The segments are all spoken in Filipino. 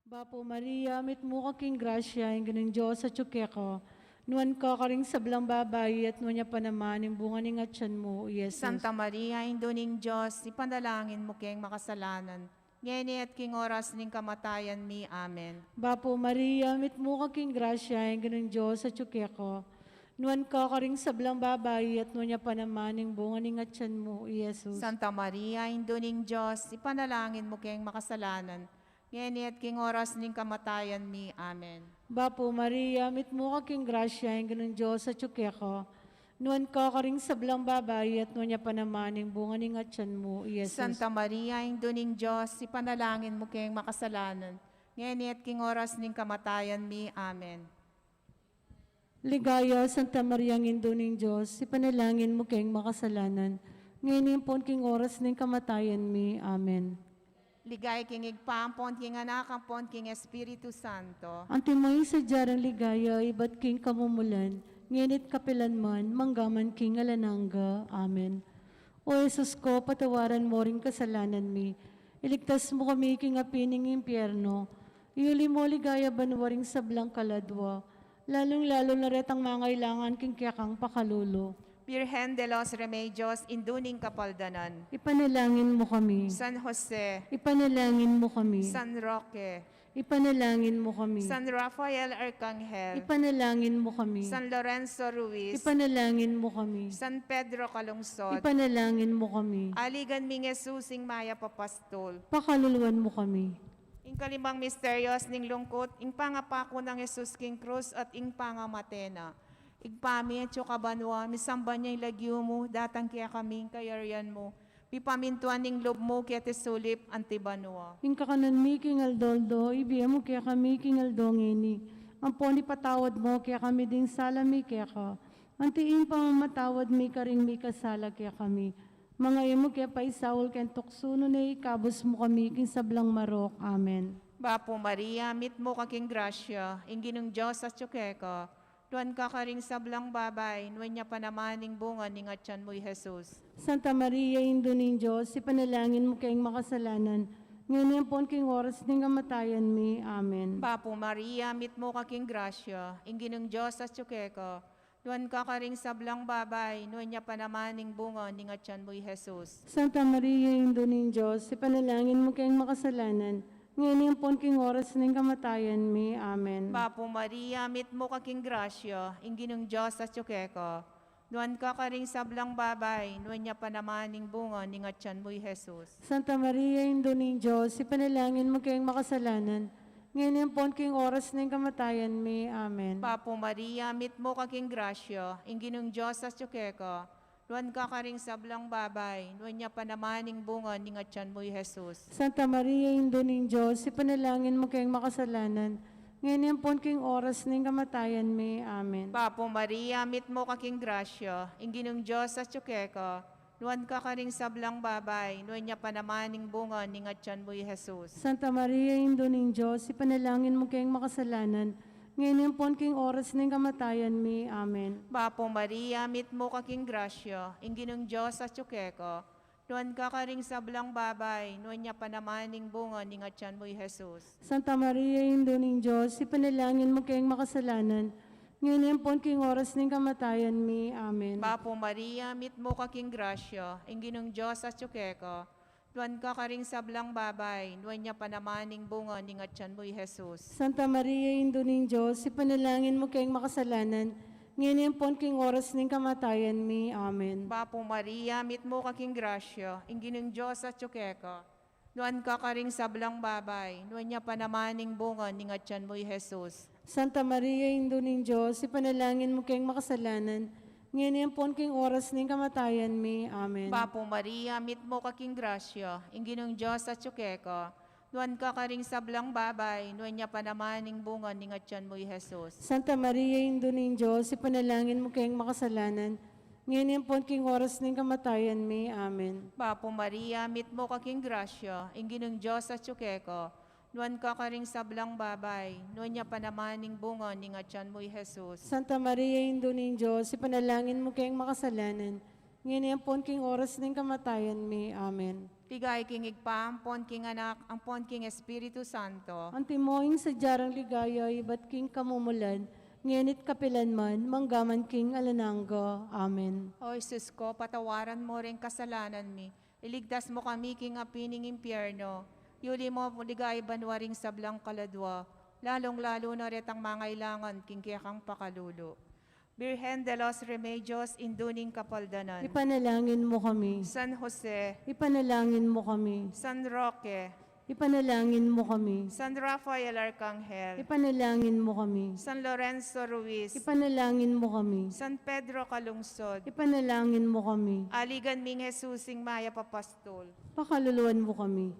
Bapo Maria, mit mo kaking grasya, yung ganang Diyos sa tsukeko. Nuan ka karing sablang babayi at nuan niya pa naman yung bunga ni ngatsan mo, Jesus. Santa Maria, Induning Diyos, ipanalangin mo keng makasalanan. Ngayon at king oras ning kamatayan mi. Amen. Bapo Maria, mit mo kaking grasya, yung ganang Diyos sa tsukeko. Nuan ka karing sablang babayi at nuan niya pa naman yung bunga ni ngatsan mo, Jesus. Santa Maria, Induning Diyos, ipanalangin mo keng makasalanan. Ngayon at king oras ning kamatayan mi. Amen. Bapo Maria, mit mo kaking grasya, yung ganang Diyos sa tsukeko. Nuan ka karing sablang babayi at nuan niya pa naman yung bunga ni ngatsan mo, Jesus. Santa Maria, Induning Diyos, ipanalangin mo keng makasalanan. Ngayon at king oras ning kamatayan mi. Amen. Ligaya, Santa Maria, ng Induning Diyos, ipanalangin mo kayong makasalanan. Ngayon po king oras ng kamatayan mi. Amen. Ligay king igpampon, king anak, ampon, king Espiritu Santo. Antimay sa jarang ligaya, iba't king kamumulan, nginit kapilan man, manggaman king alananga. Amen. O Jesus ko, patawaran mo rin kasalanan mi. Iligtas mo kami king apining impyerno. Iuli mo ligaya banwaring sablang kaladwa. Lalong-lalo na retang mangailangan king kiyakang pakalulo. Virgen de los Remedios, Induning Kapaldanan. Ipanalangin mo kami. San Jose, Ipanalangin mo kami. San Roque, Ipanalangin mo kami. San Rafael Arcangel, Ipanalangin mo kami. San Lorenzo Ruiz, Ipanalangin mo kami. San Pedro Calungsod, Ipanalangin mo kami. Aligan ming Jesusing Maya Papastol. Pakaluluwan mo kami. Ing kalimang misteryos ning lungkot, ing pangapako ng Jesus King Cruz at ing pangamatena. Igpami at kabanwa, misamba niya ilagyo mo, datang kaya kaming kayarian mo. Pipamintuan ning lob mo kaya tesulip antibanwa. Ing kakanan mi king aldoldo, ibiya mo kaya kami king aldongini. Ang poni patawad mo kaya kami ding salami kaya ka. Antiin pa mamatawad mi karing mi kasala kaya kami. Mga imo kaya paisawol kaya tuksuno na ikabos mo kami king sablang marok. Amen. Bapo Maria, mit mo kaking grasya, ing ginong Diyos sa tsukeka. Duan ka karing sablang babay, nuwan niya pa naman ning bunga ning atyan mo'y Jesus. Santa Maria, Induning Diyos, ipanalangin mo kayong makasalanan. Ngayon po king oras ng kamatayan mi. Amen. Bapo Maria, mit mo kaking grasya, ing ginong Diyos sa tsukeka. Duan ka karing sablang babay, nuwan niya pa naman ning bunga ning atyan mo'y Jesus. Santa Maria, Induning Diyos, ipanalangin mo kayong makasalanan. Ngayon po king oras ng kamatayan mi. Amen. Bapo Maria, mit mo kaking grasya, ing ginong Diyos sa tsukeka. Duan ka karing sablang babay, nuwan niya pa naman ning bunga ning atyan mo'y Jesus. Santa Maria, Induning Diyos, ipanalangin mo kayong makasalanan. Ngayon po king oras ng kamatayan mi. Amen. Bapo Maria, mit mo kaking grasya, ing ginong Diyos sa tsukeka. Duan ka karing sablang babay, nuwan niya pa naman ning bunga ning atyan mo'y Jesus. Santa Maria, Induning Diyos, ipanalangin mo kayong makasalanan. Ngayon po king oras ng kamatayan mi. Amen. Bapo Maria, mit mo kaking grasya, ing ginong Diyos sa tsukeka. Duan ka karing sablang babay, nuwan niya pa naman ning bunga ning atyan mo'y Jesus. Santa Maria, Induning Diyos, ipanalangin mo kayong makasalanan. Ngayon po king oras ng kamatayan mi. Amen. Bapo Maria, mit mo kaking grasya, ing ginong Diyos sa tsukeka. Duan ka karing sablang babay, nuwan niya pa naman ning bunga ning atyan mo'y Jesus. Santa Maria, Induning Diyos, ipanalangin mo kayong makasalanan. Ngayon po king oras ng kamatayan mi. Amen. Bapo Maria, mit mo kaking grasya, ing ginong Diyos sa tsukeka. Duan ka karing sablang babay, nuwan niya pa naman ning bunga ning atyan mo'y Jesus. Santa Maria, Induning Diyos, ipanalangin mo kayong makasalanan. Ngayon po king oras ng kamatayan mi. Amen. Bapo Maria, mit mo kaking grasya, ing ginong Diyos sa tsukeka. Duan ka karing sablang babay, nuwan niya pa naman ning bunga ning atyan mo'y Jesus. Santa Maria, Induning Diyos, ipanalangin mo kayong makasalanan. Ngayon po king oras ng kamatayan mi. Amen. Bapo Maria, mit mo kaking grasya, ing ginong Diyos sa tsukeka. Duan ka karing sablang babay, nuwan niya pa naman ning bunga ning atyan mo'y Jesus. Santa Maria, Induning Diyos, ipanalangin mo kayong makasalanan. Ngayon po king oras ng kamatayan mi. Amen. Bapo Maria, mit mo kaking grasya, ing ginong Diyos sa tsukeka. Nuwan ka karing sablang babay, nuwan niya pa naman ning bunga ning atyan mo'y Jesus. Santa Maria, Induning Diyos, ipanalangin mo kayong makasalanan. Ngayon po king oras ng kamatayan mi. Amen. Tigay king igpa, ampon king anak, ampon king Espiritu Santo. Ang timoing sa jarang ligaya, iba't king kamumulan, ngenit kapilan man, manggaman king alanangga. Amen. O Jesus ko, patawaran mo rin kasalanan mi. Iligtas mo kami king apining impyerno. Yuli mo ligay banwaring sablang kaladwa. Lalong-lalo na retang mangailangan king kiyakang pakalulo. Birhen de los Remedios, induning kapaldanan. Ipanalangin mo kami. San Jose, Ipanalangin mo kami. San Roque, Ipanalangin mo kami. San Rafael Arcangel, Ipanalangin mo kami. San Lorenzo Ruiz, Ipanalangin mo kami. San Pedro Calungsod, Ipanalangin mo kami. Aligan ming Jesusing Maya Papastol, Pakaluluan mo kami.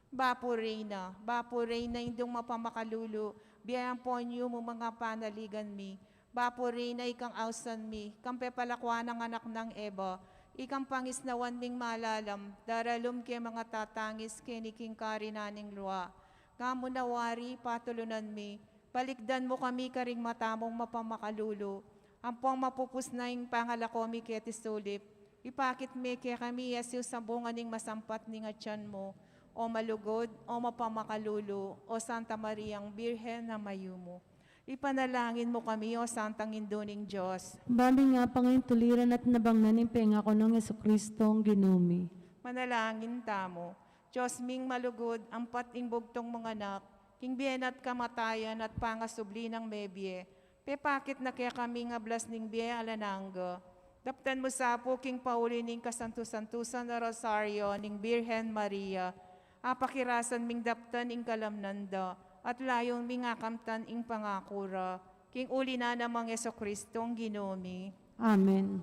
Bapo Reyna, indong mapamakalulo, biyayang ponyo mo mga panaligan mi, Bapo Reyna, ikang ausan mi, kampe palakwa ng anak ng Eva, ikang pangisnawan ming malalam, daralum ke mga tatangis kiniking karinaning luwa. Ngamo nawari, patulunan mi, balikdan mo kami karing matamong mapamakalulo, ampong mapupus na yung pangalako mi ketisulip, ipakit mi ke kami yasiw sa bunga ning masampat ning atyan mo, o malugod, o mapamakalulo, o Santa Mariang Birhen na mayumo. Ipanalangin mo kami, O Santang Induning Diyos. Bami nga pangayon tuliran at nabangnan ng penga ko ng Jesucristo ang ginumi. Manalangin tamo. Diyos ming malugod, ang pating bugtong mga anak, king bien at kamatayan at pangasubli ng mebye. Pepakit na kaya kami nga blas ning biye alanangga. Daptan mo sa po king pauli ning kasantusantusan na rosaryo ning Birhen Maria. Apakirasan ming daptan ing kalamnanda. At layong mingakamtan ing pangakura, king uli na namang Jesucristong ginumi. Amen.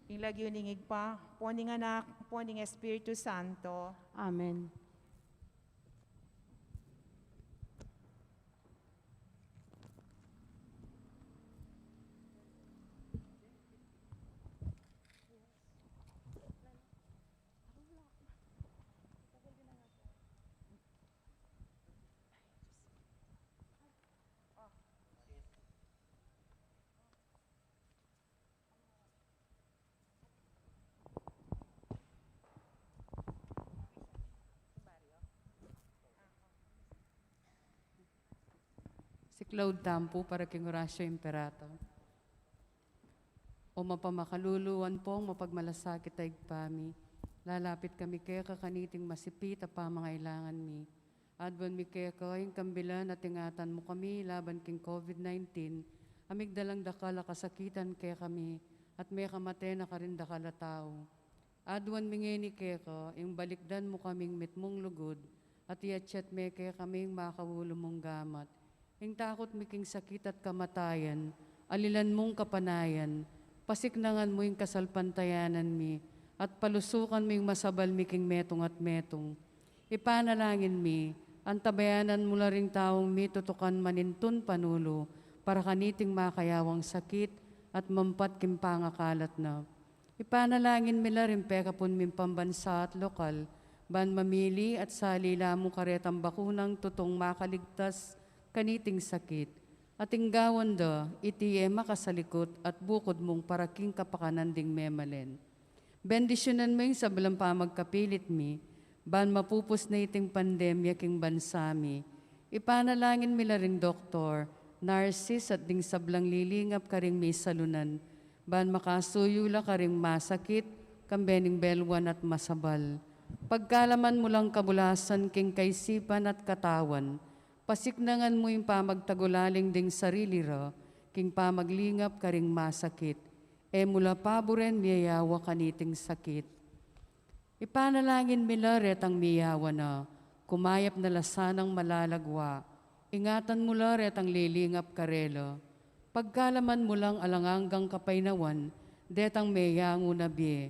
King lagyo ningig pa, poning anak, poning Espiritu Santo. Amen. Si Claude Tampo para king Horacio Imperato. O mapamakaluluan pong mapagmalasakit ay pami. Lalapit kami kaya kakaniting masipit a pamangailangan mi. Adwan mi kaya kayong kambilan at ingatan mo kami laban king COVID-19. Amigdalang dakala kasakitan kaya kami at may kamate na karin dakala tao. Adwan mi ngeni kaya ka, yung balikdan mo kaming mitmong lugod at iatsyat me kaya kaming makawulo mong gamat. Yung takot miking sakit at kamatayan, alilan mong kapanayan, pasiknangan mo yung kasalpantayanan mi, at palusukan mo yung masabal miking metong at metong. Ipanalangin mi, ang tabayanan mula ring taong mi tutukan manintun panulo, para kaniting makayawang sakit at mampat kimpangakalat na. Ipanalangin mi la rin pekapun min pambansa at lokal, ban mamili at salila mo karetang bakunang tutong makaligtas, kaniting sakit, at inggawan da, itiye makasalikot at bukod mong paraking kapakananding memalen. Bendisyonan mo yung sabalang pamagkapilit mi, ban mapupus na iting pandemya king bansami. Ipanalangin mi la ring doktor, narsis at ding sablang lilingap karing may salunan, ban makasuyula karing masakit, kambening belwan at masabal. Pagkalaman mo lang kabulasan king kaisipan at katawan, pasiknangan mo yung pamagtagulaling ding sarili ra, king pamaglingap karing masakit, e mula paboren miyayawa kaniting sakit. Ipanalangin milaret ang miyawa na, kumayap na lasanang malalagwa, ingatan mo laret ang lilingap karelo, pagkalaman mo lang alanganggang kapainawan, detang meyango na biye,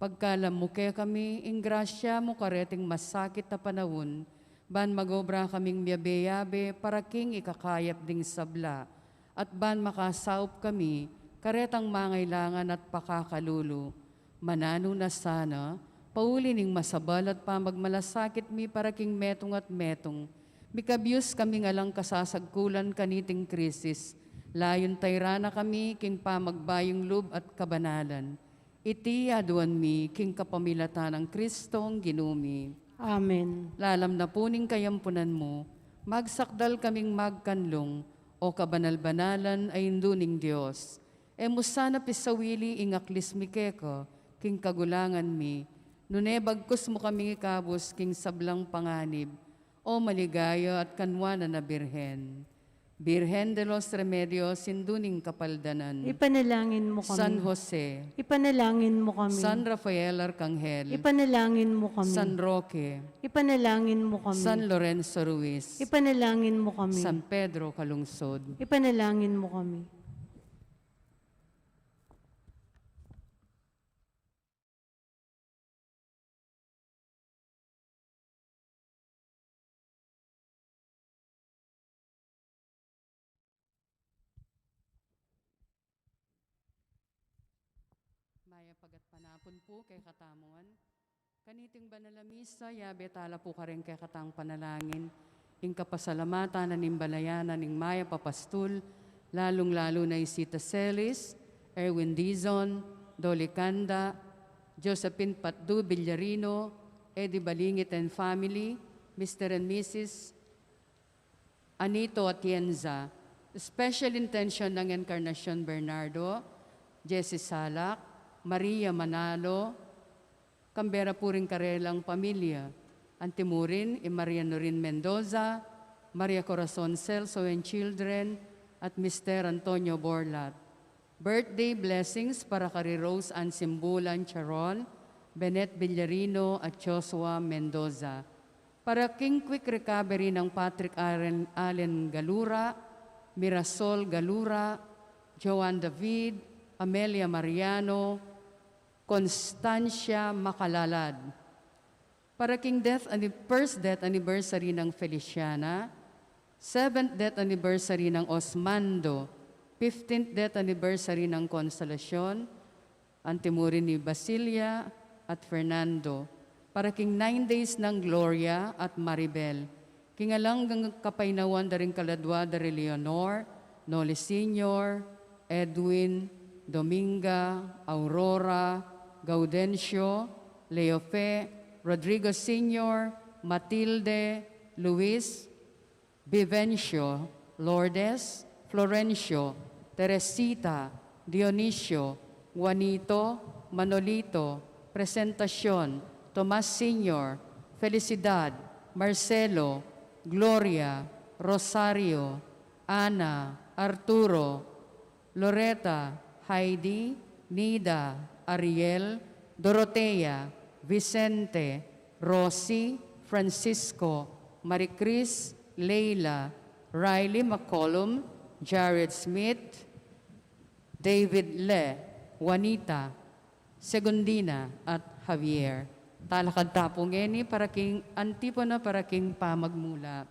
pagkalam mo kaya kami, ingrasya mo kareting masakit na panahon, ban magobra kaming miyabe-yabe para king ikakayap ding sabla, at ban makasaup kami, karetang mangailangan at pakakalulo. Manano na sana, pauli ning masabal at pamagmalasakit mi para king metong at metong, mikabyos kami ngalang kasasagkulan kaniting krisis, layon tayrana kami king pamagbayong lub at kabanalan. Iti aduan mi, king kapamilatan ng Kristong ginumi. Amen. Lalam na puning kayampunan mo, magsakdal kaming magkanlong, o kabanal-banalan ay induning Diyos. E musana pisawili ingaklis mi keko, king kagulangan mi, nunebagkos mo kaming ikabos, king sablang panganib, o maligaya at kanwana na birhen. Birhen de los Remedios, induning kapaldanan. Ipanalangin mo kami. San Jose, Ipanalangin mo kami. San Rafael Arcangel, Ipanalangin mo kami. San Roque, Ipanalangin mo kami. San Lorenzo Ruiz, Ipanalangin mo kami. San Pedro Calungsod, Ipanalangin mo kami. Maya pagat panapon po kay katamuan. Kaniting banalamisa, yabe tala po ka rin kay katang panalangin. Ing kapasalamatan na nimbalayanan ning Maya Papastul, lalong-lalo na Isita Celis, Erwin Dizon, Dolly Canda, Josephine Patdu Villarino, Eddie Balingit and family, Mr. and Mrs. Anito Atienza. Special intention ng Encarnacion Bernardo, Jessie Salak, Maria Manalo, Kambera Puring Karelang Pamilya, Antimurin, Maria Norin Mendoza, Maria Corazon Celso and Children, at Mr. Antonio Borlat. Birthday blessings para kay Rose Ann Simbulan Charon, Benet Villarino at Joshua Mendoza. Para king quick recovery ng Patrick Allen Galura, Mirasol Galura, Joan David, Amelia Mariano, Constancia Makalalad. Para king first death anniversary ng Feliciana, 7th death anniversary ng Osmando, 15th death anniversary ng Consolacion, Antimurin ni Basilia at Fernando. Para king 9 days ng Gloria at Maribel. Kingalanggang kapainawan da rin kaladwa da rin Leonor, Noli Senior, Edwin, Dominga, Aurora, Gaudencio, Leofe, Rodrigo Senior, Matilde, Luis, Vivencio, Lourdes, Florencio, Teresita, Dionisio, Juanito, Manolito, Presentacion, Tomas Senior, Felicidad, Marcelo, Gloria, Rosario, Ana, Arturo, Loretta, Heidi, Nida, Ariel, Dorotea, Vicente, Rosie, Francisco, Maricris, Leila, Riley McCollum, Jared Smith, David Le, Juanita, Segundina at Javier. Talakad tapong eni para king antipona para king pamagmula.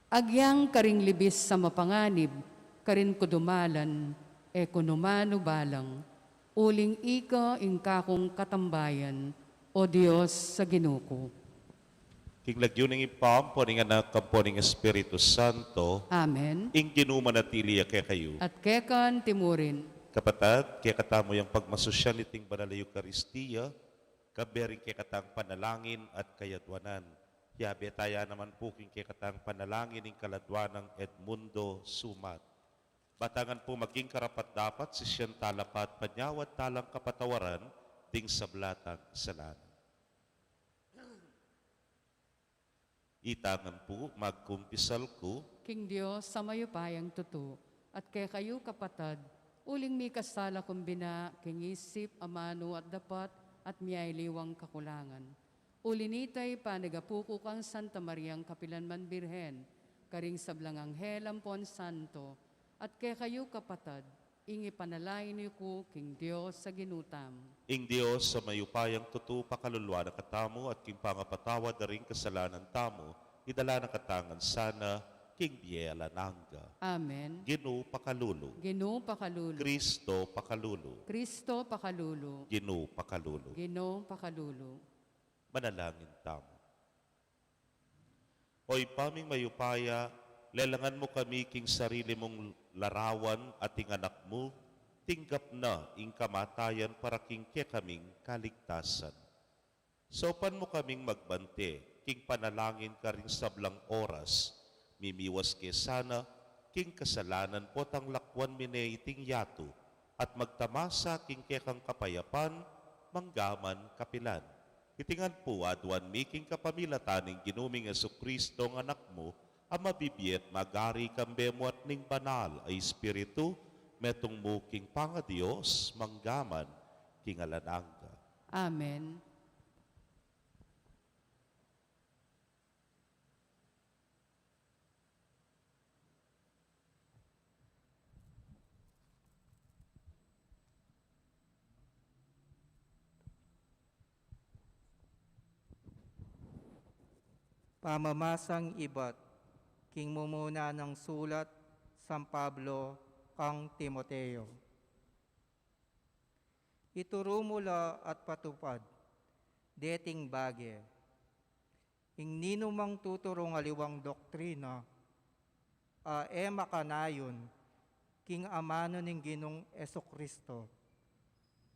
Agyang karing libis sa mapanganib, karin kudumalan, ekonomano balang, uling ika ingkakong katambayan, o Diyos sa ginuko. King lagyuning ipam, poning anak, poning Espiritu Santo, Amen. ing ginumanatili kay kayo. At kekan timurin, Kapatad, kaya katamo yung pagmasosyal iting banal na Eukaristiya, kabering kaya katang panalangin at kayadwanan. Yabe taya naman po king kaya katang panalangin ng kaladwanang Edmundo Sumat. Batangan po maging karapat dapat si siyang talapat panyawat talang kapatawaran ting sablatang salanan. Itangan po, magkumpisal ko, King Diyos sa mayupayang tuto, at kay kayo kapatad, uling mi kasala kumbina, king isip, amano at dapat, at miyay liwang kakulangan. Ulinitay panagapuko kang Santa Mariang Kapilanman Birhen, karing sablang Anghel Ampon Santo, at kay kayo kapatad, ingi panalain niyo ko, king Diyos sa ginutam. ing Diyos sa mayupayang tutu pakalulwa na katamo at king pangapatawad na ring kasalanan tamo, idala na katangan sana, king Biela Nangga. Amen. Ginu pakalulu. Gino pakalulu. Kristo pakalulu. Kristo pakalulu. Ginu pakalulu. Gino pakalulu. Manalangin tamo. Oy paming mayupaya, lelangan mo kami king sarili mong larawan at ing anak mo, tinggap na ing kamatayan para king kaming kaligtasan. Sopan mo kaming magbante, king panalangin ka rin sa blang oras, mimiwas ke sana, king kasalanan po tang lakwan mineiting yato, at magtamasa king kekang kapayapan, manggaman kapilan. Itingan po adwan making kapamilataning ginuming Jesucristo ng anak mo, ang mabibiyet magari kambemo at ning banal ay Espiritu, metong mo king panga-Diyos, manggaman, king alanangga. Amen. Pamamasang iba't, king mumuna ng sulat, San Pablo, kang Timoteo. Ituro mula at patupad, deting bagye. Ing ninumang tuturong aliwang doktrina, makanayon, king amano ning ginong Esokristo,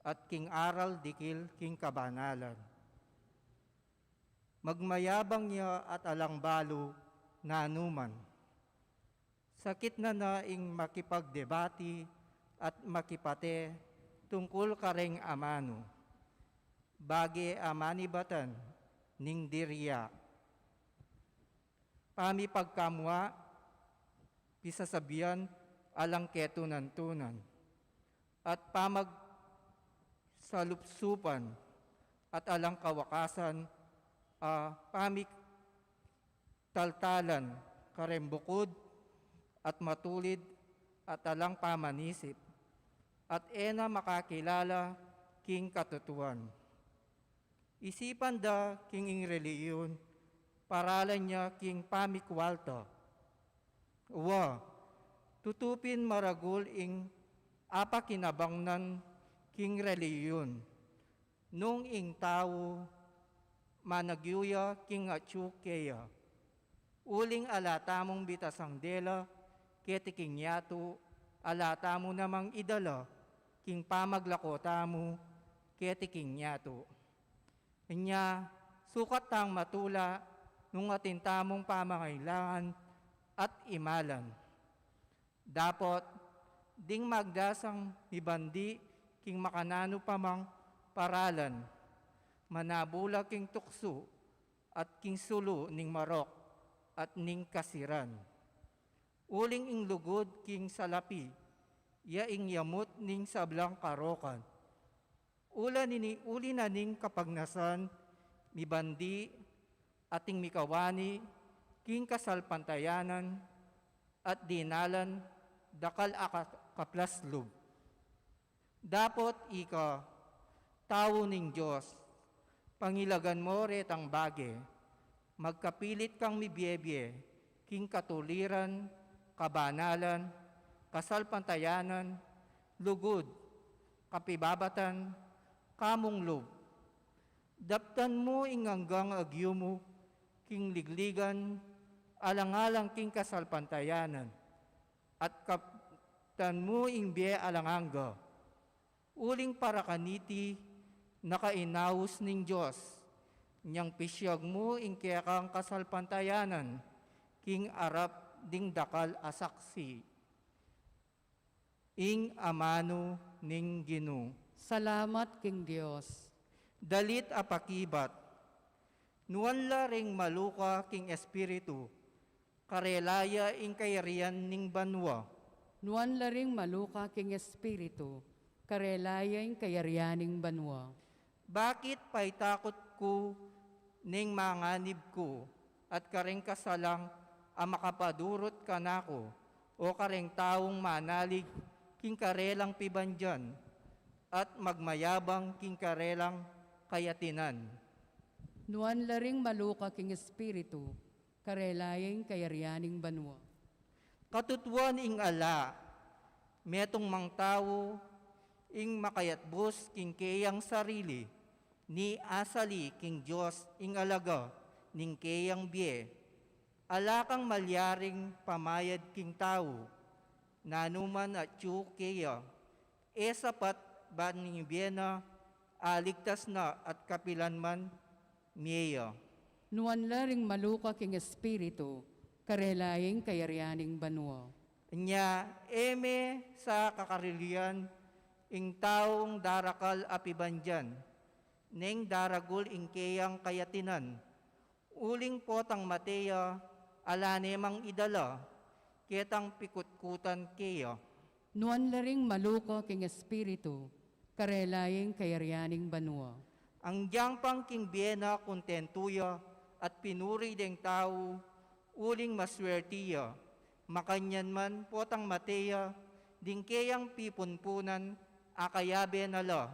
at king aral dikil king kabanalan. Magmayabang niya at alangbalo na anuman. Sakit na naing makipagdebati at makipate tungkol kareng amano. Bagi amanibatan ning dirya. Pami pagkamwa, pisasabihan alang ketunan-tunan. At pamag salupsupan at alang kawakasan, pamik taltalan, karembukod at matulid at alang pamanisip at ena makakilala king katutuan. Isipan da king ing reliyon, paralan niya king pamikwalta. Tutupin maragul ing apa kinabangnan king reliyon, nung ing tao managyuya king atsukeya. Uling alatamong bitasang dela, ketiking yato, alatamo namang idala, king pamaglakotamo, ketiking yato. Inya, sukat tang matula, nung atintamong pamangailangan at imalan. Dapot, ding magdasang ibandi, king makanano pamang paralan, manabula king tukso at king sulo ning marok at ning kasiran. Uling ing lugod king salapi, yaing yamot ning sablang karokan. Uli na ning kapagnasan, mibandi ating mikawani, king kasalpantayanan at dinalan dakal akaplaslub. Dapot ika, tao ning Diyos, pangilagan mo retang bage, magkapilit kang mibyebye, king katuliran, kabanalan, kasalpantayanan, lugod, kapibabatan, kamong lob. Daptan mo inganggang agyo mo, king ligligan, alang-alang king kasalpantayanan, at kaptan mo ingbe alanganga, uling para kaniti, nakainaus ning Diyos, niyang pisyag mo ing kayakang kasalpantayanan, king arap ding dakal asaksi. Ing amano ning Gino. Salamat, King Diyos. Dalit apakibat, nuwanla ring maluka king espiritu, karelaya ing kayarian ning banwa. Nuan laring maluka king espiritu, karelayaing kayaryaning banwa. Bakit pa'y takot ko ning manganib ko at kareng kasalang ang makapadurot ka nako o kareng taong manalig king karelang pibandyan at magmayabang king karelang kayatinan. Nuan laring maluka king espiritu, karelayaing kayaryaning banwa. Katutuan ing ala, metong mang tao, ing makayatbos king kayang sarili, ni asali king Diyos ing alaga, ning kayang biye. Alakang malyaring pamayad king tao, nanuman at yu kaya, sapat ba ni Biena, aligtas na at kapilan man, miya. Nuan laring maluka king espiritu, karelaying kayaryaning banwa. Nya, eme sa kakarilian, ing taong darakal apibandyan, neng daragul ing keyang kayatinan, uling potang mateya, alanemang idala, ketang pikutkutan keya. Nuan laring maluka king espiritu, karelaying kayaryaning banwa. Ang diyang pang king Biena kontentuya at pinuri deng tao, uling maswertiya, makanyan man potang mateya, ding keyang pipunpunan, akayabe nala,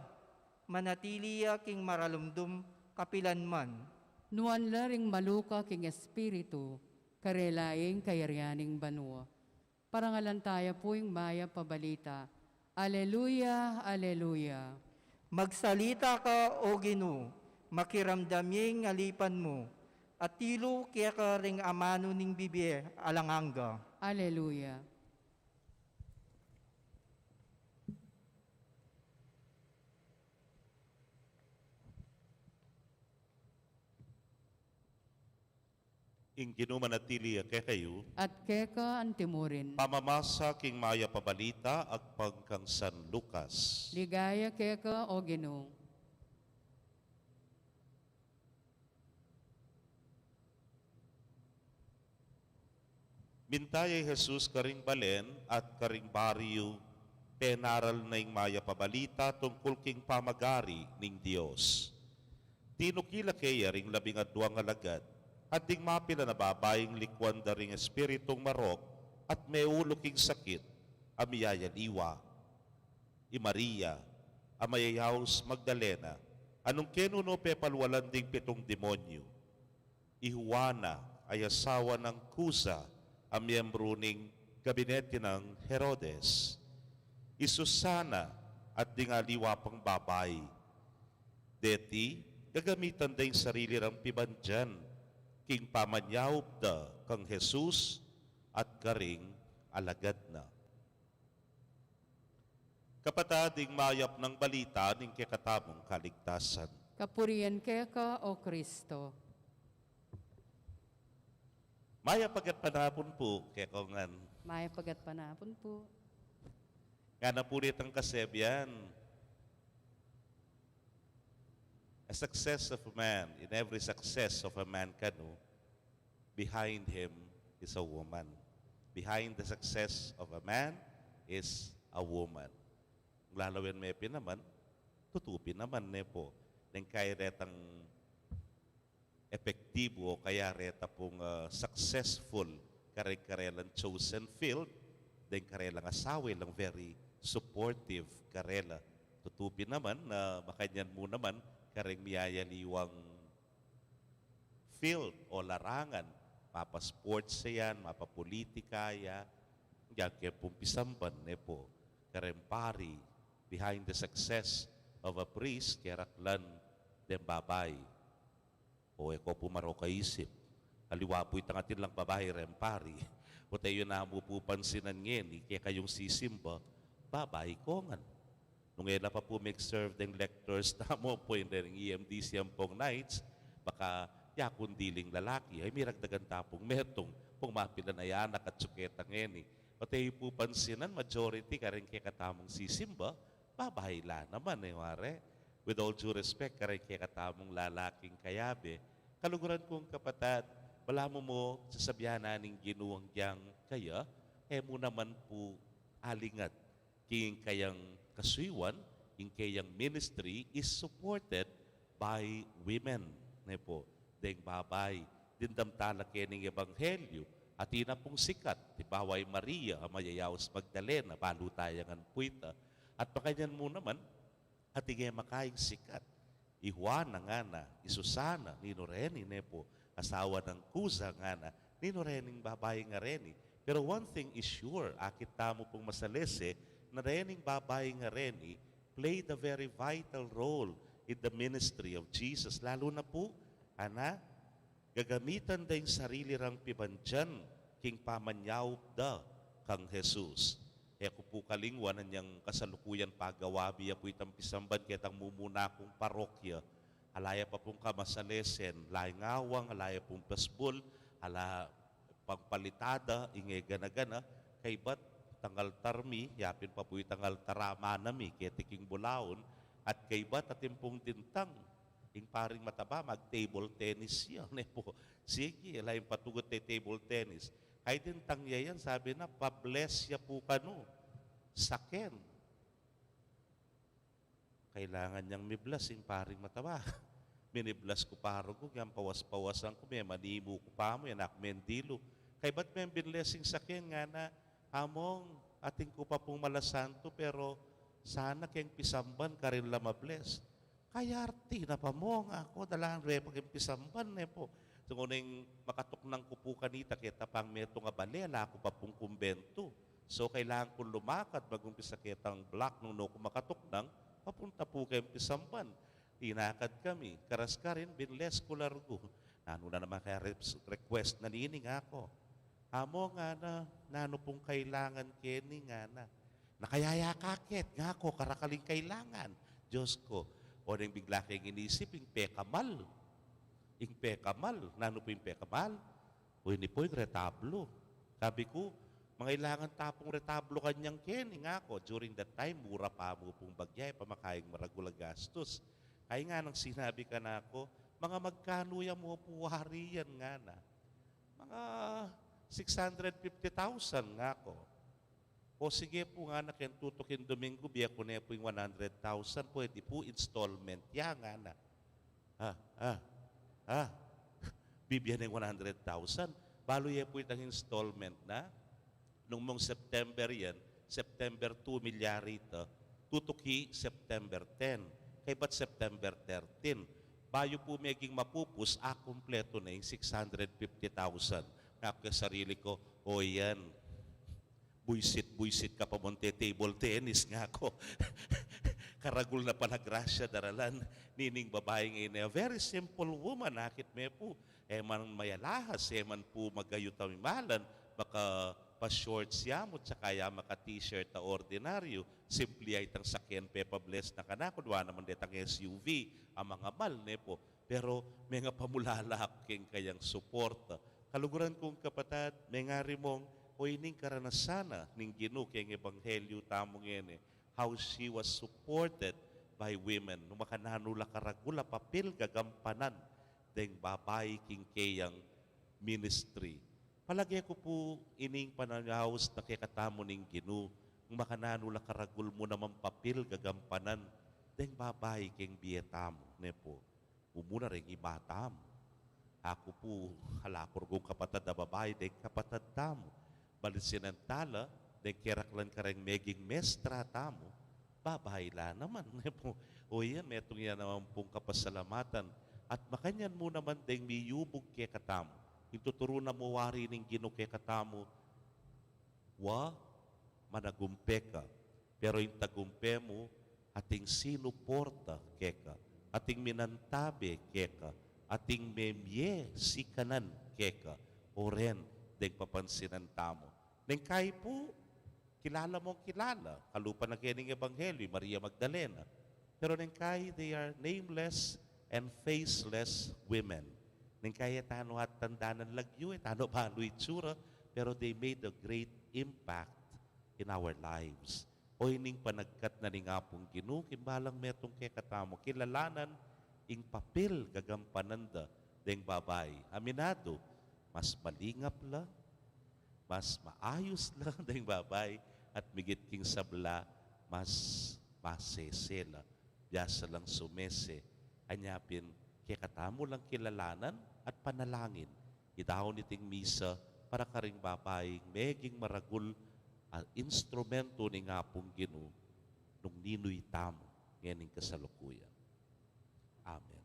manatiliya king maralumdum kapilan man. Nuan laring maluka king espiritu, karelaying kayaryaning banwa. Parangalan tayo po yung maya pabalita. Aleluya, aleluya. Magsalita ka, O Ginoo, makiramdaming ngalipan mo, at tilo kaya ka ring amano ning bibi alanganga. Aleluya. Ing ginumanatili kay kayo, At keka antimurin. pamamasa king maya pabalita ag pagkang San Lucas. Ligaya keka o Ginoo. Mintayay Jesus karing balen at karing baryo, penaral na ing maya pabalita tungkol king pamagari ning Dios. Tinukila kaya ring 12 alagad, at ding mapila na babaying likwan da ring espiritong marok, at may ulo king sakit, amiyaya liwa. I Maria, amayayaos Magdalena, anong kenuno pepalwalan ding 7 demonyo. I Juana, ay asawa ng Kusa, ang miyembro ning gabinete ng Herodes. I Susana, at dingaliwa pang babay. Deti, gagamitan ding sarili rang pibandyan, king pamanyaw da kang Jesus at karing alagad na. Kapatading mayap ng balita ning kekatamong kaligtasan. Kapurian keka o Kristo. Maya pagat panapon po, kekongan. Maya pagat panapon po. Nga napulit ang kasebyan. A success of a man, in every success of a man kanu, behind him is a woman. Behind the success of a man is a woman. Lalawin may naman, tutupin naman ne po. Nang kaya retang epektibo o kaya reta pong successful karelang chosen field, then karelang asawi lang very supportive karela. Tutupin naman na makanyan mo naman kareng miyayaliwang field o larangan. Mapa-sports yan, mapa-politika ya. Yan kaya pumpisamban po. Kareng pari, behind the success of a priest, keraklan den babay. O eko pumaro kaisip. Kaliwa po'y tangatin lang babae rempari. O tayo na mo po pansinan ngayon, kaya kayong sisimba, babay kongan. Nung ela pa po mag-serve ng lectors na mo po yung EMDC ang pong nights, baka yakundiling lalaki, ay miragdagan tapong metong pong mapila na yanak at tsuketa ngayon. O tayo po pansinan, majority ka rin kaya katamong sisimba, babay la naman ware. With all due respect, ka rin kaya katamong lalaking kayabe, kaluguran kong kapatid, wala mo sasabihan naning ginuwang diyang kaya, mo naman po alingat. King kayang kasuiwan, king kayang ministry is supported by women. Po, deng babay, dindamtala kening ebanghelyo, at ina pong sikat, tibaway Maria, amayayaos Magdalena, balutayangan puita, at pakanyan mo naman, at ingay makaing sikat. I Juana nga na, i Susana, ni Noreni po, asawa ng Kusa nga na, ni Norening babae nga reni. Pero one thing is sure, akit tamo pong masalese, na rening babae nga reni played a very vital role in the ministry of Jesus. Lalo na po, gagamitan da yung sarili rang pibandyan king pamanyaw da kang Jesus. ko po kalingwan niyang kasalukuyan pagawabi po itang pisamban kitang mumuna kong parokya. Alaya pa pong kamasalesen, laing ngawang, alaya pong pasbol, ala pangpalitada, ingay gana-gana, kay ba't tanggal tarmi, yapin pa po itangal taramanami, ketiking bulaon, at kay ba't atin pong tintang, ing paring mataba, mag-table tennis yan. Po. Sige, laing patugot tayo table tennis. Kay tintang yan, sabi na, pabless ya po kano, saken. Kailangan niyang miblas, ing paring mataba. Miniblas ko paro ko, yan pawas-pawasan ko, may manimu ko pa mo, yan akmendilo. Kay ba't may binlessing sa akin nga na, among ating ko pa pong malasanto, pero sana kayong pisamban ka rin lamabless. Kaya arti na pa mo nga ako, dalang repag yung pisamban po. So kung makatok ng kupo kanita, kita pang meto nga balela, ako pa pong kumbento. So kailangan kong lumakad, mag-umpisa kitang block nung no kumakatok ng, papunta po kayong pisamban. Tinakad kami, karas ka rin, binles ko largo. Ano na naman kaya request na nining ako. Amo nga na, nano pong kailangan kini nga na. Nakayaya kakit, nga ako, karakaling kailangan. Diyos ko, o nang bigla kayong inisip, yung pekamal. Yung pekamal, nano po yung pekamal? O hindi po yung retablo. Sabi ko, mangailangan tapong retablo kanyang kini nga ako. During that time, mura pa mo pong bagyay, pamakayang maragula gastos. Ay nga nang sinabi ka na ako, mga magkano yan mo po hariyan nga na. Mga 650,000 nga ako. O sige po nga na tutukin Domingo, biya ko na po yung 100,000, pwede po installment. Ya nga na. Bibigyan ng 100,000. Balo yan po itang installment na. Nung mong September yan, September 2 milyarito, tutuki September 10. Kay ba't September 13? Bayo po meging mapupus, kumpleto na yung 650,000. Nga ako sarili ko, o yan, buisit ka pa monte table tennis nga ako. Karagul na panagrasya daralan, nining babae ngayon. Very simple woman, nakit me po. Man mayalahas, man po magayot malan, baka pa-shorts yamo, tsaka maka t-shirt na ordinaryo, simple ay itang sakyan pepa-bless na kanakudwa naman detang SUV, ang mga mal, po. Pero may nga pamulalak king kayang suporta. Kaluguran kong kapatid, may nga rimong, o ining karanasana ning Ginoo kayang ebanghelyo tamong yan how she was supported by women. Nung makananula karagula, papil gagampanan, deng babae king kayang ministry. Palagi ko po ining panangawas na kikatamo ning Ginoo. Kung makananula karagul mo naman papil gagampanan, deng babae king biyetamo. Po, umuna rin ibatam. Ako po, halakor kong kapatad na babae, deng kapatad tamo. Balit sinantala, deng kiraklan ka rin meging mestra tamo, babae la naman. Po, o yan, metong yan naman pong kapasalamatan. At makanyan mo naman deng miyubog kikatamo. Ituturo na mo wari ning Ginoo kay katamo, managumpe ka. Pero yung tagumpe mo, ating sinuporta keka, ating minantabe keka, ating memye sikanan keka, o ren, deng papansinan tamo. Neng kay po, kilala mong kilala, kalupa na kining ebanghelyo, Maria Magdalena. Pero neng kay, they are nameless and faceless women. Nang kaya tano at tandanan lagyo, tano paano itsura, pero they made a great impact in our lives. O ining panagkat na ning apong Ginoo, kimbalang metong kekatamo, kilalanan, ing papel gagampananda, deng babay. Aminado, mas malingap la, mas maayos la, deng babay, at migit king sabla, mas masesela. Biyasa lang sumese, anyapin, kekatamo lang kilalanan, at panalangin. Idahon iting misa para karing babaeng meging maragul ang instrumento ni ngapong Ginoo nung ninuy tamo nganing kasalukuyan. Amen.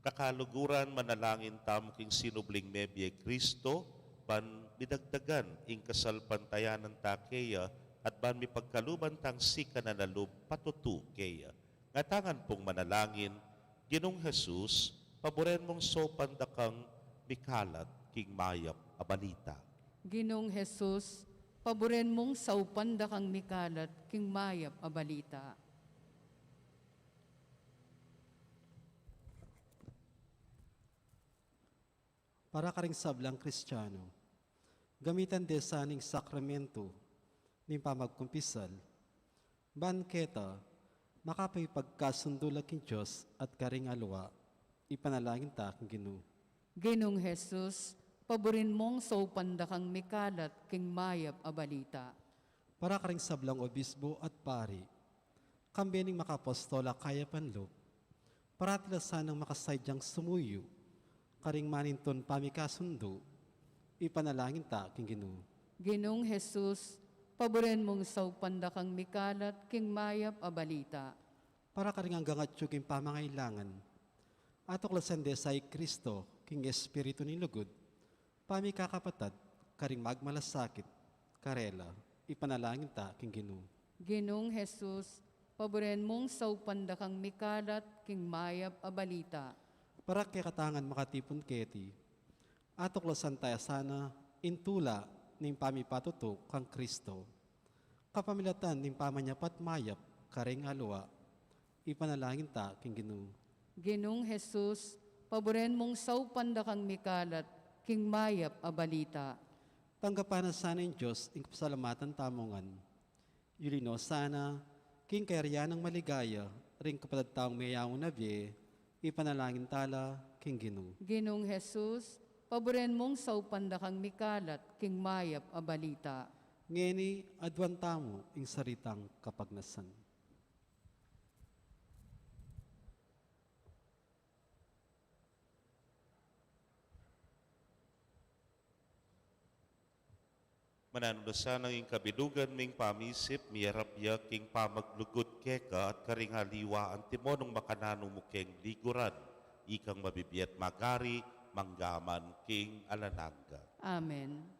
Kakaluguran manalangin tamo king sinubling mebye Kristo, ban bidagdagan ing kasalpantayan ng takeya at ban mi pagkaluban tang sika na nalub patutu keya. Ngatangan pong manalangin, Ginong Jesus, paboren mong sopan dakang mikalat king mayap a balita. Ginong Jesus, Paboren mong saupanda kang mikalat, king mayap a balita. Para ka ring sablang Kristiyano, gamitan de sa aning sakramento, ni pamagkumpisal, banketa, makapay pagkasundo laking Diyos at karing alwa, ipanalangin ta kang Ginoo. Ginong Jesus, paborin mong saupanda kang mikalat, king mayap a balita. Para ka ring sablang obispo at pari, kambening makapostola kaya panlo, para tila sanang makasadyang sumuyo, karing maninton pamikasundo, ipanalangin ta king Ginoo. Ginong Jesus, paboren mong saupanda kang mikalat, king mayap a balita. Para ka ring hanggang at yung pamangailangan, at oklasan de sa Kristo, king Espiritu ni Lugod, pamikakapatad, karing magmalasakit, karela, ipanalangin ta king Ginoo. Ginong Jesus, paboren mong saupanda kang mikalat, king mayap a balita. Para kay katangan makatipon keti, at oklasan tayo sana, intula, ning pamipatuto kang Kristo. Kapamilatan ning pamanyapat mayap, karing alwa, ipanalangin ta king Ginoo. Ginong Jesus, paboren mong saupanda kang mikalat, king mayap a balita. Tanggapan na sana yung Diyos, ing pasalamatan tamongan. Yulino sana, king kayarian ng maligaya, ring kapatid taong mayawang nabiye, ipanalangin tala, king Ginoo. Ginong Jesus, paboren mong saupanda kang mikalat, king mayap a balita. Ngeni, adwan tamo, ing saritang kapagnasan. Mananudasan ang ing kabilugan ming pamisip, miyarapya king pamaglugod keka at karing haliwa ang timonong makanano mo keng liguran, ikang mabibiyat magari, manggaman king alananga. Amen.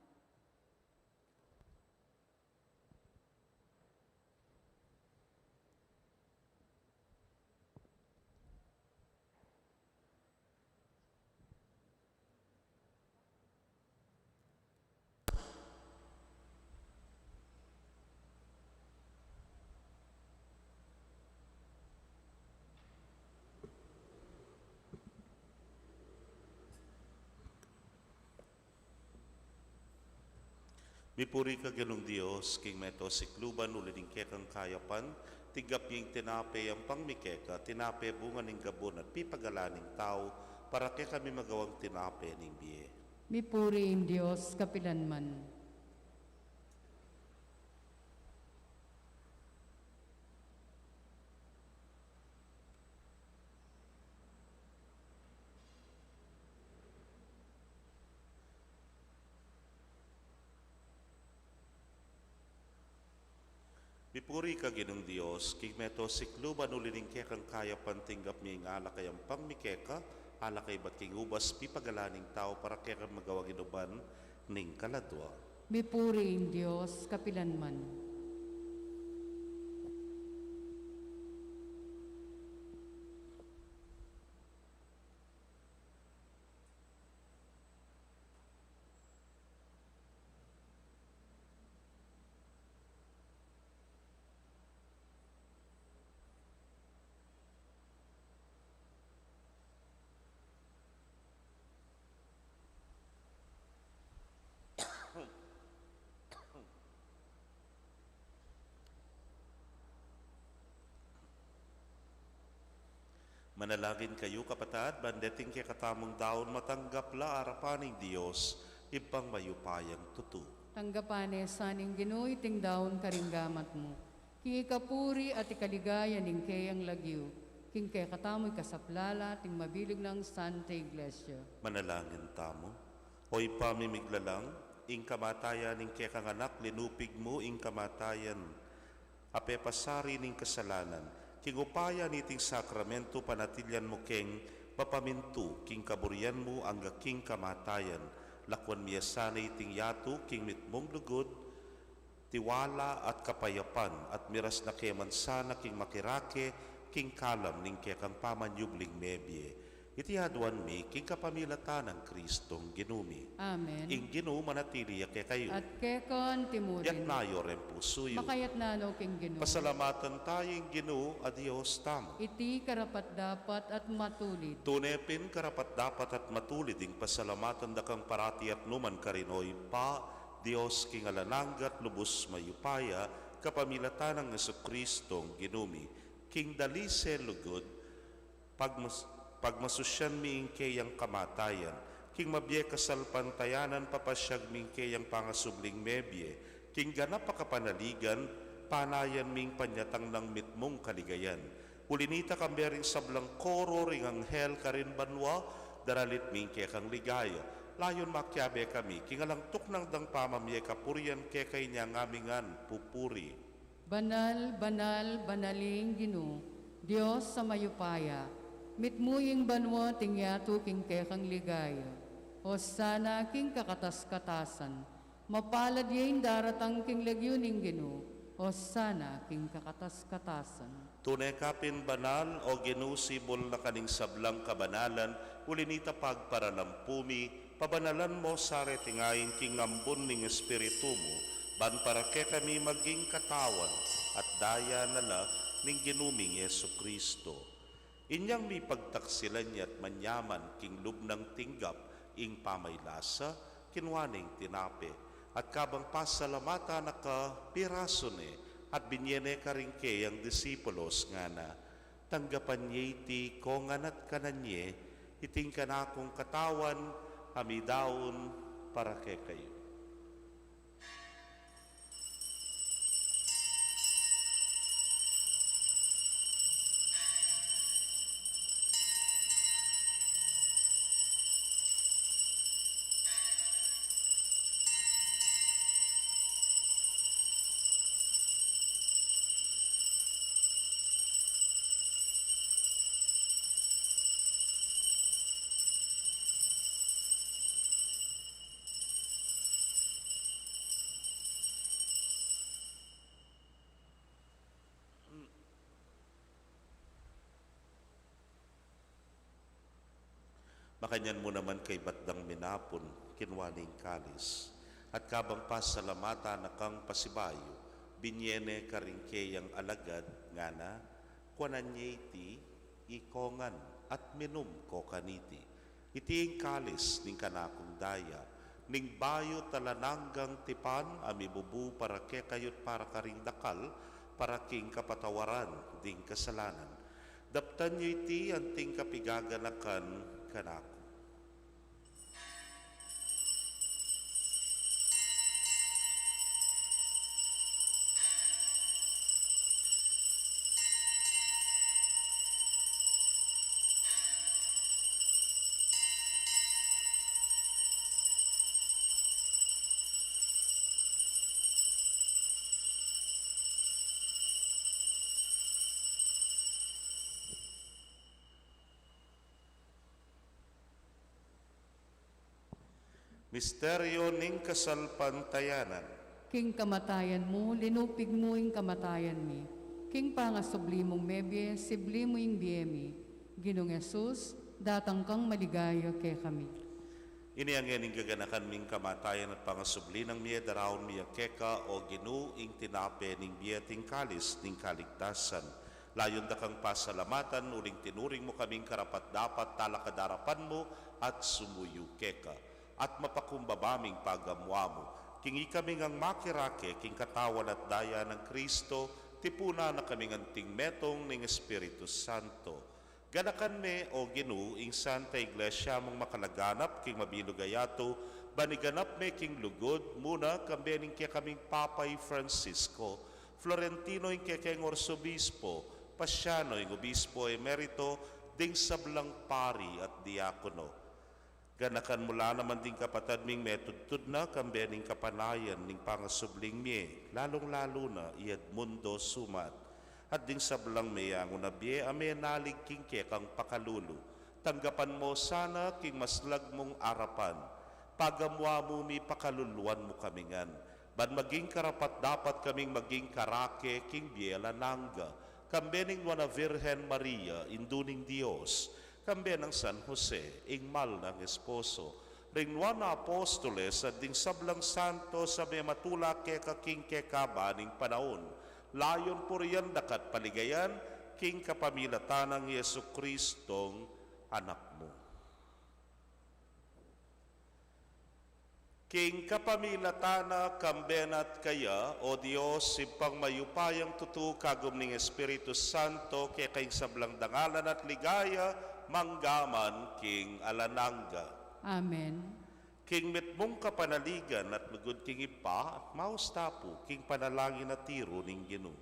Mipuri ka ganong Diyos, king meto sikluban ulining kekang kayapan, tigap yung tinape ang pangmikeka, tinape bunga ng gabon at pipagalaning tao, para kaya kami magawang tinape ning biye. Mipuri in Diyos, kapilanman. Mipuri ka ginong Diyos, king meto sikluban ulining kekang kayapan, tinggap miyang alakay ang pangmikeka, alakay ba't king ubas pipagalaning tao, para kaya kami magawang inuban ning kaladwa. Mipuri in Diyos, kapilanman. Manalangin kayo kapatad, bandeting kay katamong daon, matanggap la arapaning Diyos, ipang mayupayang tutu. Tanggapane saning Ginoo ting daon karinggamat mo. King ikapuri at ikaligaya ning kayang lagyo. King kay katamoy kasaplala ting mabilig ng Santa Iglesia. Manalangin tamo, hoy pamimiglalang, ing kamatayan ning kay kanganak, linupig mo ing kamatayan, apepasari ning kasalanan, king upaya niting sakramento panatilyan mo keng papamintu, king kaburian mo ang king kamatayan, lakwan miyasanay ting yato, king mitmong lugod, tiwala at kapayapan, at miras na keman sana king makirake, king kalam ning kekang pamanyubling nebye. Iti hadwan mi, king kapamilatan ng Kristong ginumi. Amen. Ing ginu manatili ke kayo. At kekon Yak timurin. nayo rin pusuyo. Makayat nano king Ginoo. Pasalamatan tayong ginu, adios tamo. Iti karapat dapat at matulid. Tunepin karapat dapat at matulid ing pasalamatan da kang parati at numan karinoy pa, Dios king alananggat lubos mayupaya, kapamilatan ng Jesucristong ginumi. King dalise lugod, pagmasusyan mi kayang kamatayan, king mabye kasalpantayanan papasyag mi kayang pangasubling mebye, king ganap pakapanaligan, panayan ming panyatang ng mitmong kaligayan. Ulinita kambering sablang koro ring anghel karin banwa, daralit ming kang ligaya. Layon makyabe kami, kingalang tuknang dang pamamye kapurian kay niya ngamingan pupuri. Banal, banal, banaling Ginoo, Dios sa mayupaya, mitmuying banwa tingyato king kekang ligaya, o sana king kakatas-katasan, mapalad yain daratang king lagyuning Ginoo, o sana king kakatas-katasan. Tunay kapin banal o ginusibol na kaning sablang kabanalan, ulinita pagparalampumi, pabanalan mo sa retingayin king ambon ning espiritu mo, ban para ke kami maging katawan at daya nala ning ginuming Yesu Kristo. Inyang mi pagtaksilan niya at manyaman king lubnang tinggap ing pamaylasa, kinwaning tinape, at kabang pasalamata naka pirasone, at binyene karingke ang disipulos nga na, tanggapan niya iti kongan at kananye, iting kanakong katawan, hamidaon para ke kayo. Makanyan mo naman kay batdang minapon, kinwaning kalis. At kabang pasalamata na kang pasibayo, binyene karingkeyang alagad, nga na, kwananye iti, ikongan, at minum ko kaniti. Iti kalis ning kanakong daya, ning bayo talananggang tipan, amibubu para ke kayot para karing dakal, para king kapatawaran, ding kasalanan. Daptan nyo iti anting kapigaganakan kanako. Misteryo ning kasalpantayanan. King kamatayan mo, linupig mo ing kamatayan mi. King pangasublimong mebye, siblimo ing biyemi. Ginong Yesus, datang kang maligaya ke kami. Ini ang yaning gaganakan ming kamatayan at pangasubli ng miya darawon miya keka o ginu ing tinape ning biya ting kalis ning kaligtasan. Layon da kang pasalamatan, uling tinuring mo kaming karapat dapat talakadarapan mo at sumuyo keka. At mapakumbabaming pagamwa mo. Kingi kaming ang makirake, king katawan at daya ng Kristo, tipuna na kaming anting metong ng Espiritu Santo. Ganakan me o ginu, ing Santa Iglesia mong makalaganap, king mabilugayato, baniganap me king lugod, muna kambening kaya kaming Papay Francisco, Florentino ing kaya keng Orsobispo, Pasiano ing Obispo Emerito, ding sablang pari at diakono. Ganakan mula naman din kapatad ming metudtud na kambening kapanayan ning pangasubling miye, lalong-lalo na iad mundo sumat. At ding sablang miya ang unabye, ame nalig king kekang pakalulu. Tanggapan mo sana king maslag mong arapan. Pagamwa mo mi pakaluluan mo kamingan. Ban maging karapat dapat kaming maging karake king biela nangga. Kambening wana Virgen Maria, induning Dios. kambe ng San Jose, ingmal ng esposo, ring na apostoles at ding sablang santo sa may matulak ke kaking ke kabaning panahon, layon puriyan dakat paligayan, king kapamilatan ng Yesu Kristong anak mo. King kapamilatana kambenat kaya, o Diyos, sipang mayupayang tutu kagum ning Espiritu Santo, kaya kayong sablang dangalan at ligaya, manggaman king alanangga. Amen. King mitmong kapanaligan at lugod king ipa, at maustapo, king panalangin at tiro ning Ginoo.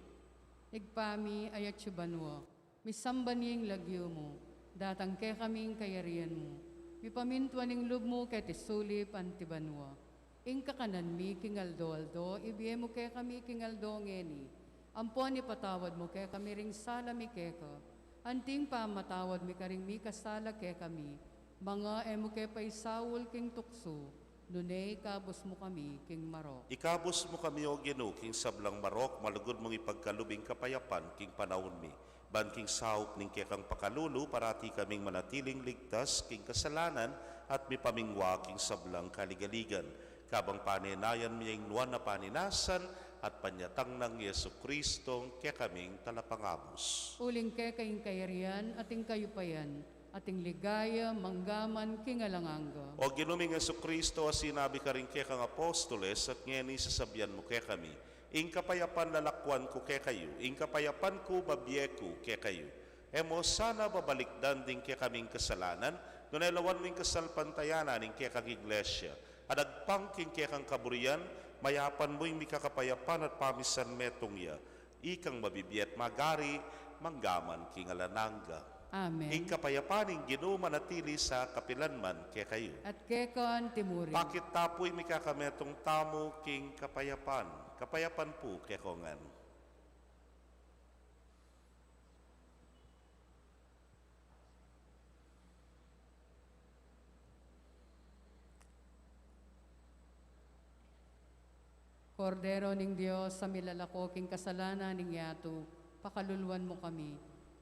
Igpami ayat banwa, misambanying lagyo mo, datang ke kaming kayarian mo. Mipamintuan ning lub mo ket isulip antibanwa. Ing kakanan mi kingaldo-aldo, ibiye mo ke kami kingaldo ngeni. Ampuan ni patawad mo ke kami ring sala mi keka. Anting pa matawad mi karing mi kasala ke kami. Mga emo ke paisawol king tukso. Nunay kabos mo kami king marok. Ikabos mo kami o Ginoo, king sablang marok, malugod mong ipagkalubing kapayapan, king panahon mi. Ban king saup ning kekang pakalulu, parati kaming manatiling ligtas, king kasalanan, at mi pamingwa king sablang kaligaligan. Kabang paninayan mi yung nuwan na paninasan, at panyatang ng Yesu Kristong kekaming talapangabos. Uling ke kayong kayarian, ating kayupayan, ating ligaya, manggaman, kingalanganga. O ginuming Yesu Kristo, sinabi ka rin kekang apostoles, at ngayon isasabihan mo kekami, ing kapayapan lalakwan ko ke kayo, ing kapayapan ko babye ko ke kayo. Emo sana babalikdan din ke kaming kasalanan, nunelawan mo yung kasalpantayanan ing ke kang iglesia. Adagpang king ke kang kaburian, mayapan mo yung mikakapayapan at pamisan metong ya. Ikang mabibiyat magari, manggaman king alanangga. Amen. Ing kapayapaning Ginoo manatili sa kapilanman ke kayo. At kekon timuri. Bakit tapoy mi kakametong tamo king kapayapan? Kapayapan po kekongan. Kordero ning Dios sa milalako king kasalanan ning yato, pakaluluan mo kami.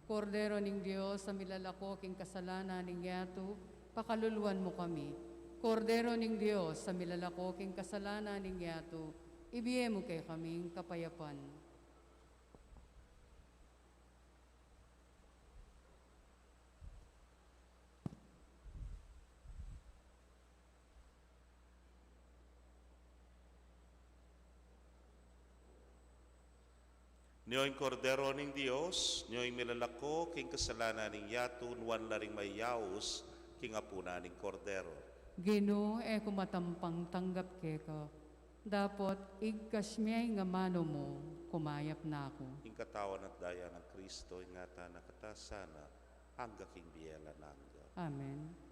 Kordero ning Dios sa milalako king kasalanan ning yato, pakaluluan mo kami. Kordero ning Dios sa milalako king kasalanan ning yato, ibiye mo kay kaming kapayapan. Niyo'y kordero ning Dios, niyo'y milalako king kasalanan ning yato, nuwan na ring may yaos, king apuna ning kordero. Ginoo e kumatampang tanggap keka. Dapot igkas miyay nga mano mo, kumayap na ako. King katawan at daya ng Kristo, ingata na katasana, hangga king biyela nangga. Amen.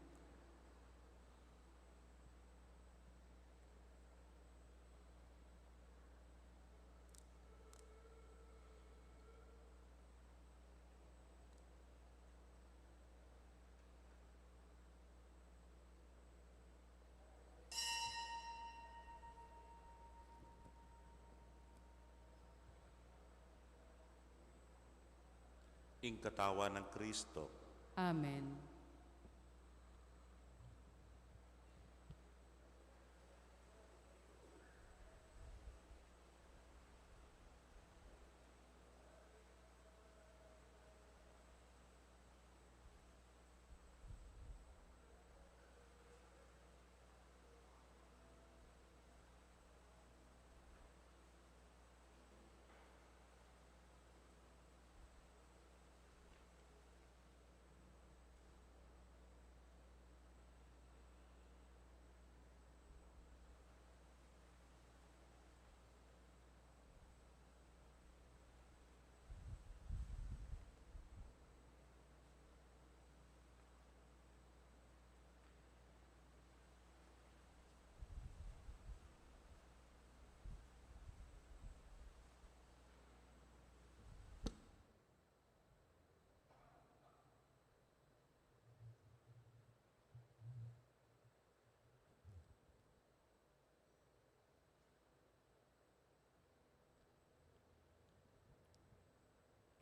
Ing katawan ng Kristo, Amen.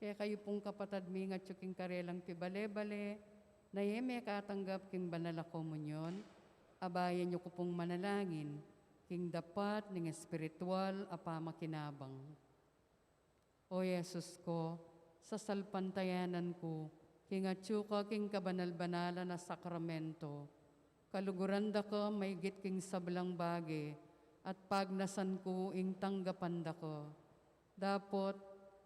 Kaya kayo pong kapatad mi nga tsuking karelang pibale-bale, Nayeme katanggap king banal a komunyon, abayan niyo ko pong manalangin, king dapat ning espiritual a pamakinabang. O Yesus ko, sa salpantayanan ko, king atsuka king kabanal-banala na sakramento, kaluguranda ko maigit king sablang bage, at pagnasan ko ing tanggapanda ko. Dapot,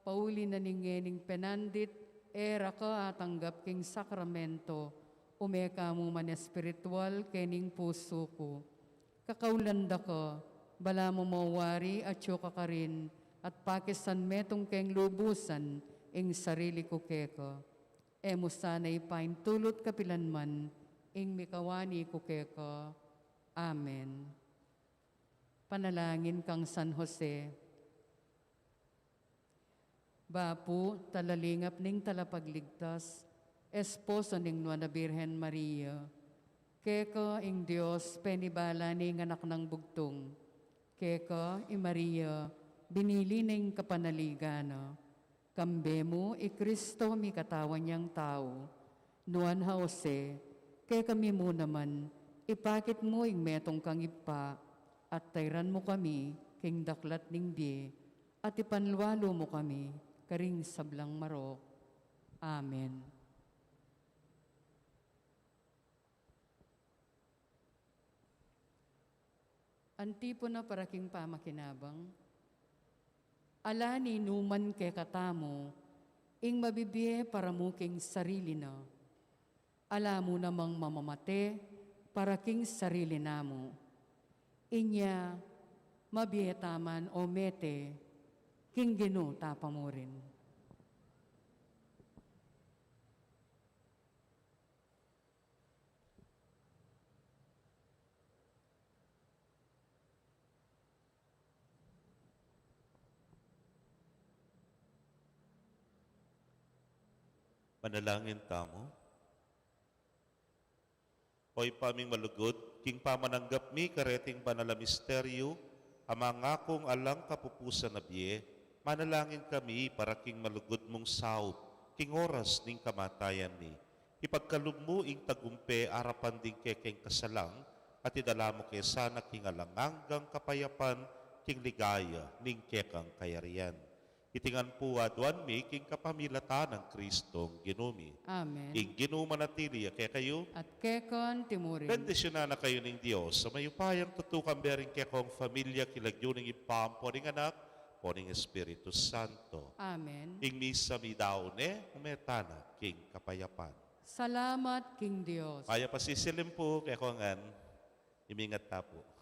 pauli na ningening penandit, era ka atanggap king sakramento, umeka mo man espiritual kening puso ko. Kakaulanda ka, bala mo mawari at syuka ka rin, at pakisan metong keng lubusan, ing sarili ko keko. Emo sana'y paintulot kapilanman, ing mikawani ko keko. Amen. Panalangin kang San Jose. Bapu, talalingap ning talapagligtas, esposo ning Nuana Birhen Maria, keko ing Diyos penibala ning anak ng bugtong, keko i Maria, binili ning kapanaligana, kambemo i Kristo mi katawan niyang tao, Nuan Jose, kaya kami mo naman, ipakit mo ing metong kang ipa, at tayran mo kami, king daklat ning di, at ipanlualo mo kami, karing sablang marok. Amen. Antipona para king pamakinabang, ala ni numan ke katamo, ing mabibiye para mo king sarili na. Ala mo namang mamamate para king sarili namo. Inya, mabiyetaman o mete, king gino tapa mo rin. Manalangin tamo. Oy paming malugod, king pamananggap mi kareting banala misteryo, amangakong alang kapupusan na biye, manalangin kami para king malugod mong saup, king oras ning kamatayan ni. Ipagkalub mo ing tagumpe arapan ding kekeng kasalang, at idala mo kay sana king alanganggang kapayapan, king ligaya ning kekang kayarian. Itingan po adwan mi king kapamilatan ng Kristong ginumi. Amen. King ginumanatili kaya kayo, At kekon timurin. bendisyonan na kayo ng Diyos sa mayupayang tutukang bering kekong familia kilagyo ng ipam po ning anak po ning Espiritu Santo. Amen. Ing misa mi daone, umetana king kapayapan. Salamat, King Dios. Kaya pasisilim po kaya kongan, imingat ta po.